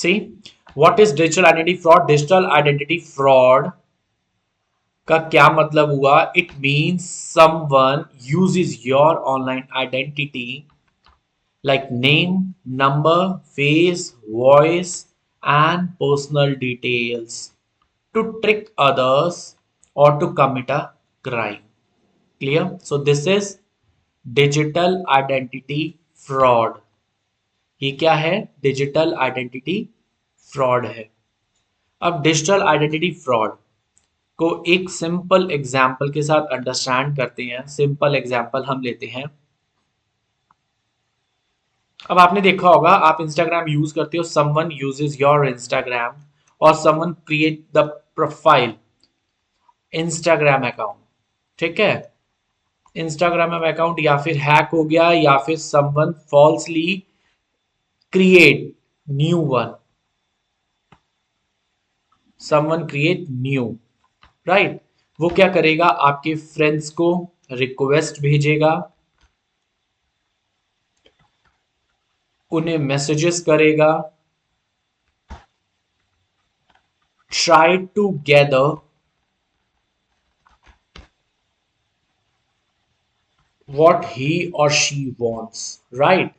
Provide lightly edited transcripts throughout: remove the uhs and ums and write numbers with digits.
See what is digital identity fraud? Digital identity fraud का क्या मतलब हुआ? It means someone uses your online identity like name, number, face, voice, and personal details to trick others or to commit a crime. Clear? So this is digital identity fraud. ये क्या है? Digital identity fraud है. अब digital identity fraud को एक simple example के साथ understand करते हैं. सिंपल एग्जाम्पल हम लेते हैं. अब आपने देखा होगा, आप इंस्टाग्राम यूज करते हो, समवन यूजेस योर इंस्टाग्राम और someone create the profile Instagram account. ठीक है, इंस्टाग्राम अकाउंट या फिर हैक हो गया या फिर someone falsely create new one. Someone create new, right. वो क्या करेगा? आपके फ्रेंड्स को रिक्वेस्ट भेजेगा, उन्हें मैसेजेस करेगा, try to gather what he or she wants, right?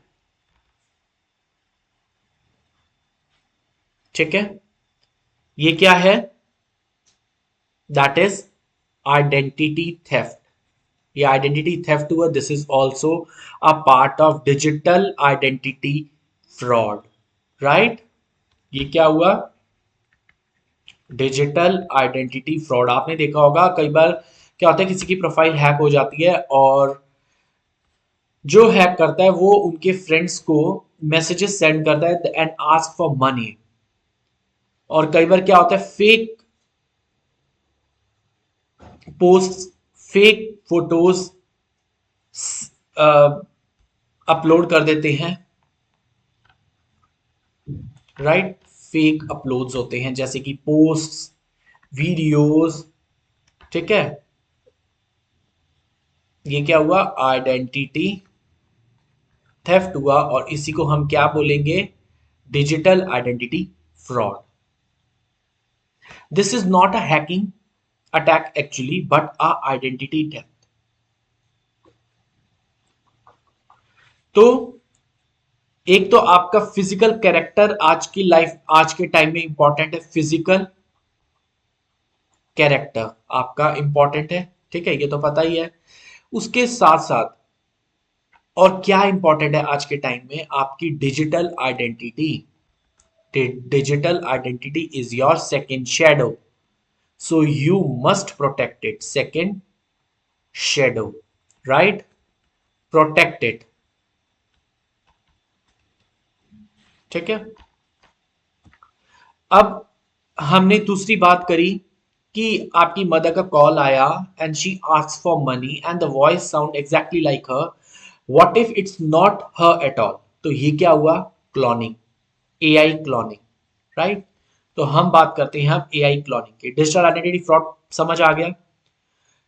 ठीक है, ये क्या है? That is identity theft. ये आइडेंटिटी थेफ्ट हुआ. This is also a part of digital identity fraud, right. ये क्या हुआ? Digital identity fraud. आपने देखा होगा कई बार क्या होता है, किसी की प्रोफाइल हैक हो जाती है और जो हैक करता है वो उनके फ्रेंड्स को मैसेजेस सेंड करता है एंड आस्क फॉर मनी. और कई बार क्या होता है, fake post, fake photos upload कर देते हैं, राइट. फेक अपलोड्स होते हैं जैसे कि पोस्ट्स, वीडियोस. ठीक है, ये क्या हुआ? आइडेंटिटी थेफ्ट हुआ और इसी को हम क्या बोलेंगे? Digital identity fraud. This is not a hacking attack actually but a identity theft. तो एक तो आपका फिजिकल कैरेक्टर आज की लाइफ, आज के टाइम में इंपॉर्टेंट है. फिजिकल कैरेक्टर आपका इंपॉर्टेंट है, ठीक है, ये तो पता ही है. उसके साथ साथ और क्या इंपॉर्टेंट है आज के टाइम में? आपकी digital identity. Digital identity is your second shadow, so you must protect it. Second shadow, right. Protect it. ठीक है. अब हमने दूसरी बात करी कि आपकी मदर का कॉल आया and she asks for money and the voice sound exactly like her. What if it's not her at all? तो ये क्या हुआ? क्लोनिंग. AI cloning, right. तो हम बात करते हैं अब एआई क्लोनिंग की. डिजिटल आइडेंटिटी फ्रॉड समझ आ गया?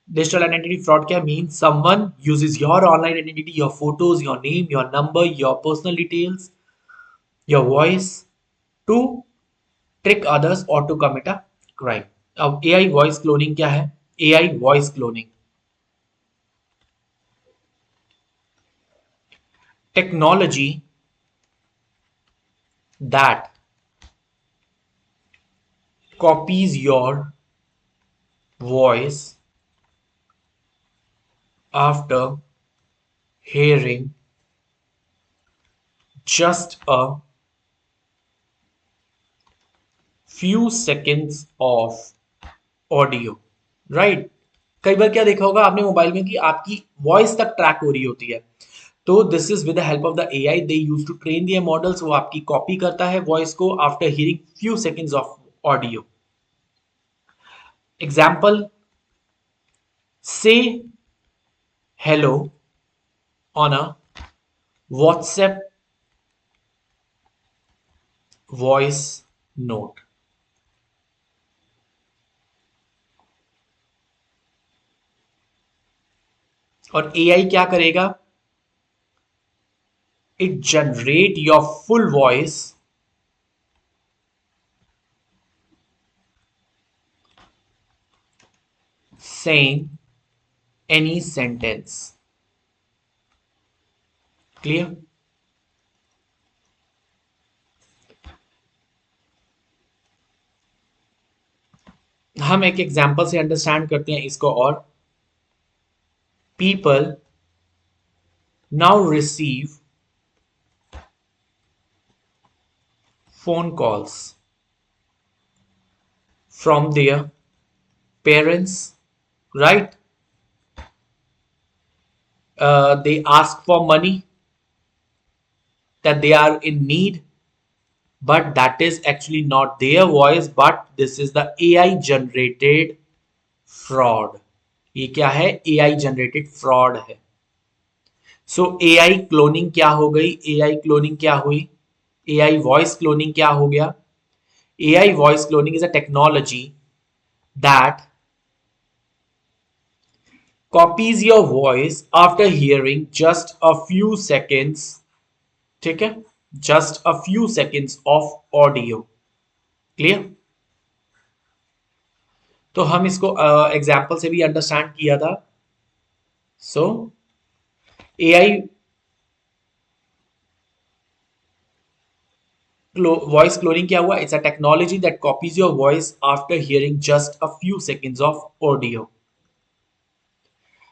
डिजिटल आइडेंटिटी फ्रॉड क्या mean? Someone uses your online identity, your photos, your name, your number, your personal details, your voice to trick others और टू कमिट अ क्राइम. अब AI voice cloning क्या है? AI voice cloning technology that copies your voice after hearing just a few seconds of audio, right. कई बार क्या देखा होगा आपने mobile में कि आपकी वॉइस तक ट्रैक हो रही होती है. तो this is with the help of the AI. They use to train their models. वो आपकी कॉपी करता है वॉइस को after hearing few seconds of audio. Example, say hello on a WhatsApp voice note. और एआई क्या करेगा? It generate your full voice saying any sentence. Clear? हम एक एग्जांपल से अंडरस्टैंड करते हैं इसको और. People now receive phone calls from their parents, right? They ask for money, that they are in need, but that is actually not their voice, but this is the AI generated fraud. ये क्या है? AI generated fraud है. सो AI cloning क्या हो गई? AI cloning क्या हुई? AI voice cloning क्या हो गया? AI voice cloning is a technology that copies your voice after hearing just a few seconds. ठीक है? Just a few seconds of audio. Clear? तो हम इसको एग्जाम्पल से भी अंडरस्टैंड किया था. सो AI वॉइस क्लोनिंग क्या हुआ? It's a technology that copies your voice after hearing just a few seconds of audio.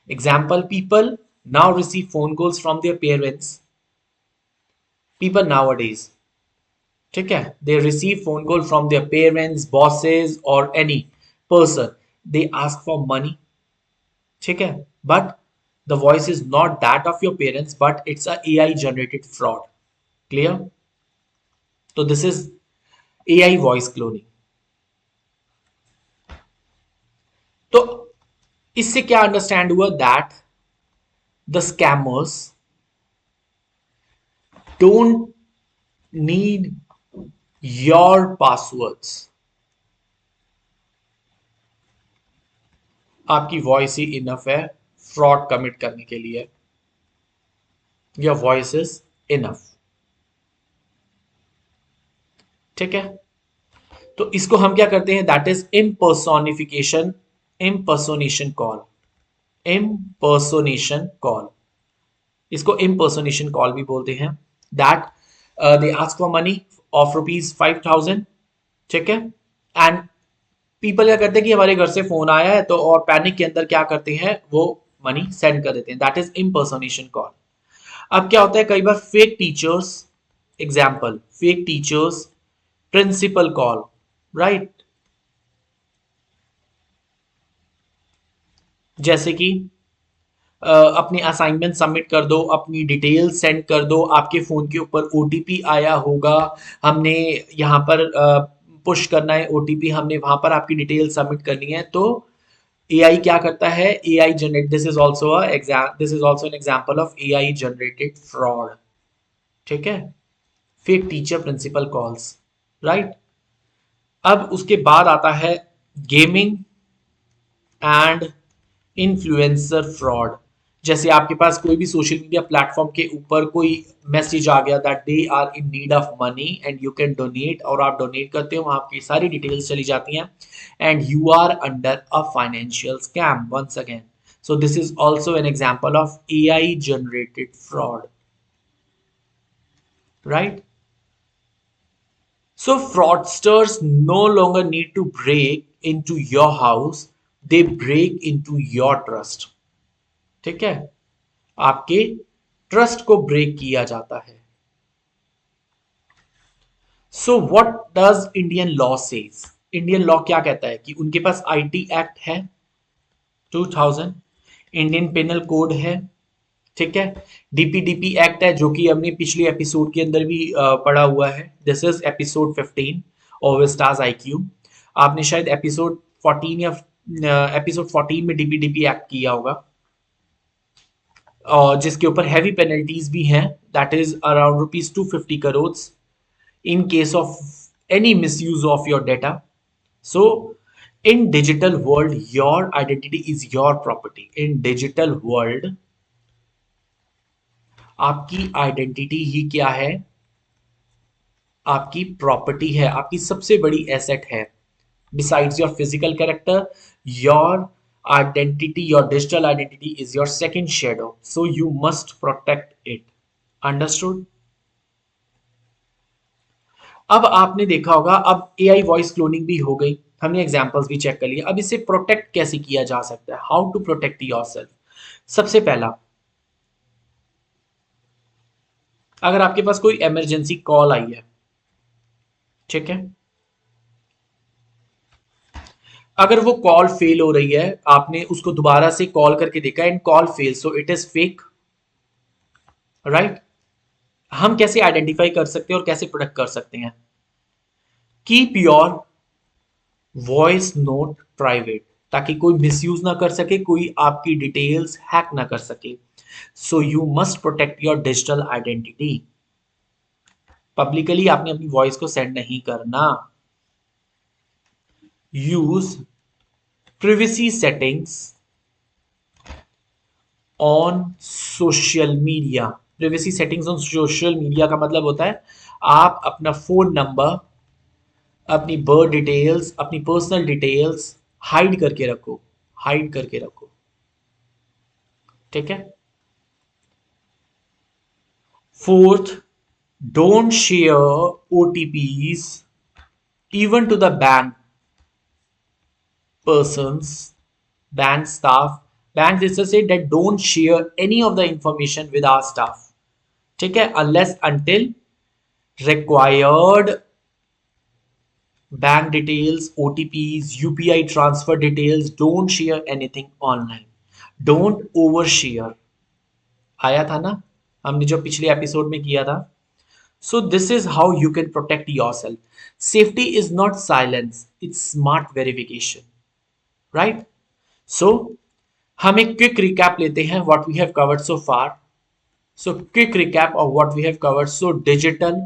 Example, people now receive phone calls from their parents. People nowadays, ठीक है, they receive phone call from their parents, bosses or any person. They ask for money. ठीक है, but the voice is not that of your parents, but it's a AI generated fraud. Clear? So this is AI voice cloning. तो इससे क्या understand हुआ? That the scammers don't need your passwords. आपकी voice ही enough है fraud commit करने के लिए. Your voice is enough. ठीक है, तो इसको हम क्या करते हैं? That is impersonification, impersonation call. Impersonation call, इसको इम्पर्सोनेशन कॉल भी बोलते हैं. That they ask for money of ₹5,000. ठीक है, एंड पीपल क्या करते हैं कि हमारे घर से फोन आया है, तो और पैनिक के अंदर क्या करते हैं? वो मनी सेंड कर देते हैं. That is impersonation call. अब क्या होता है? कई बार fake teachers, example fake teachers principal call, right? जैसे कि अपनी असाइनमेंट सबमिट कर दो, अपनी डिटेल सेंड कर दो, आपके फोन के ऊपर ओटीपी आया होगा, हमने यहाँ पर पुश करना है ओटीपी, हमने वहां पर आपकी डिटेल सबमिट करनी है. तो एआई क्या करता है? AI generate, this is also an example of AI generated fraud. ठीक है, fake teacher principal calls, right? अब उसके बाद आता है गेमिंग एंड इन्फ्लुएंसर फ्रॉड. जैसे आपके पास कोई भी सोशल मीडिया प्लेटफॉर्म के ऊपर कोई मैसेज आ गया that they are in need of money and you can donate, और आप डोनेट करते हो, वहां आपकी सारी डिटेल्स चली जाती हैं and you are under a financial scam once again. So this is also an example of AI generated fraud, right? So fraudsters no longer need to break into your house, they break into your trust. ठीक है, आपके trust को break किया जाता है. So what does Indian law says? Indian law क्या कहता है? कि उनके पास आईटी एक्ट है 2000, इंडियन पेनल कोड है, ठीक है, डीपीडीपी एक्ट है जो कि हमने पिछले एपिसोड के अंदर भी पढ़ा हुआ है. This is episode 15 of stars IQ. आपने शायद एपिसोड 14 या एपिसोड 14 में डीपीडीपी एक्ट किया होगा, और जिसके ऊपर हैवी पेनल्टीज भी हैं. That is around ₹250 crore in case of any misuse of your data. So in digital world your identity is your property. In digital world आपकी आइडेंटिटी ही क्या है? आपकी प्रॉपर्टी है, आपकी सबसे बड़ी एसेट है. Besides your physical character, your identity, your digital identity is your second shadow, so you must protect it. Understood? अब आपने देखा होगा, अब एआई वॉइस क्लोनिंग भी हो गई, हमने एग्जांपल्स भी चेक कर लिए। अब इसे प्रोटेक्ट कैसे किया जा सकता है, हाउ टू प्रोटेक्ट योरसेल्फ। सबसे पहला, अगर आपके पास कोई इमरजेंसी कॉल आई है, ठीक है, अगर वो कॉल फेल हो रही है, आपने उसको दोबारा से कॉल करके देखा and call fail, so it is fake, right. हम कैसे आइडेंटिफाई कर सकते हैं और कैसे प्रोटेक्ट कर सकते हैं? Keep your voice note private, ताकि कोई मिसयूज ना कर सके, कोई आपकी डिटेल्स हैक ना कर सके। So you must protect your digital identity. Publicly आपने अपनी वॉइस को सेंड नहीं करना। Use privacy settings on social media. Privacy settings on social media का मतलब होता है आप अपना फोन नंबर, अपनी बर्थ डिटेल्स, अपनी पर्सनल डिटेल्स हाइड करके रखो, हाइड करके रखो, ठीक है। Fourth, don't share OTPs even to the bank persons, bank staff. Banks is to say that don't share any of the information with our staff, ठीक है, unless until required bank details, OTPs, UPI transfer details. Don't share anything online. Don't overshare. आया था ना, हमने जो पिछले episode में किया था। So this is how you can protect yourself. Safety is not silence, it's smart verification, right? So हम एक क्विक रिकैप लेते हैं what we have covered so far. So quick recap of what we have covered. So digital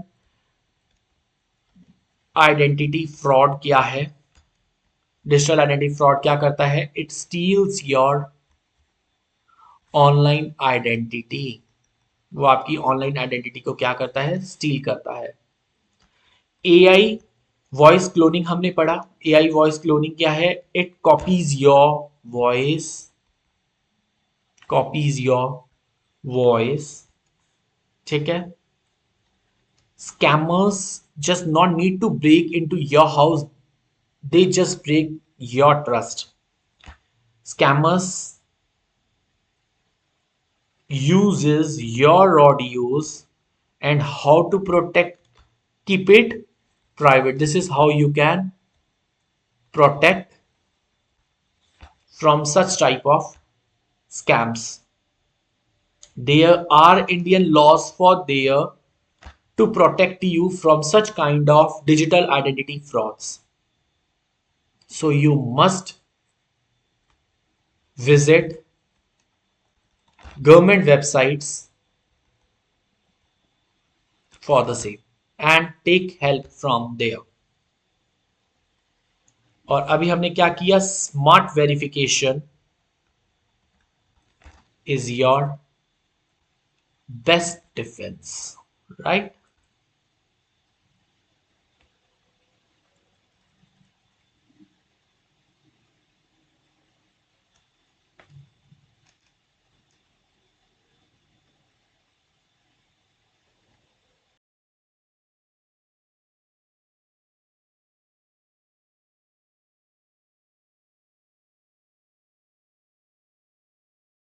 identity fraud क्या है? Digital identity fraud क्या करता है? It steals your online identity. वो आपकी ऑनलाइन आइडेंटिटी को क्या करता है? स्टील करता है। एआई वॉइस क्लोनिंग हमने पढ़ा। एआई वॉइस क्लोनिंग क्या है? It copies your voice, copies your voice, ठीक है। Scammers just not need to break into your house, they just break your trust. Scammers uses your audios, and how to protect, keep it private. This is how you can protect from such type of scams. There are Indian laws for there to protect you from such kind of digital identity frauds. So you must visit government websites for the same and take help from there. और अभी हमने क्या किया? Smart verification is your best defence, right.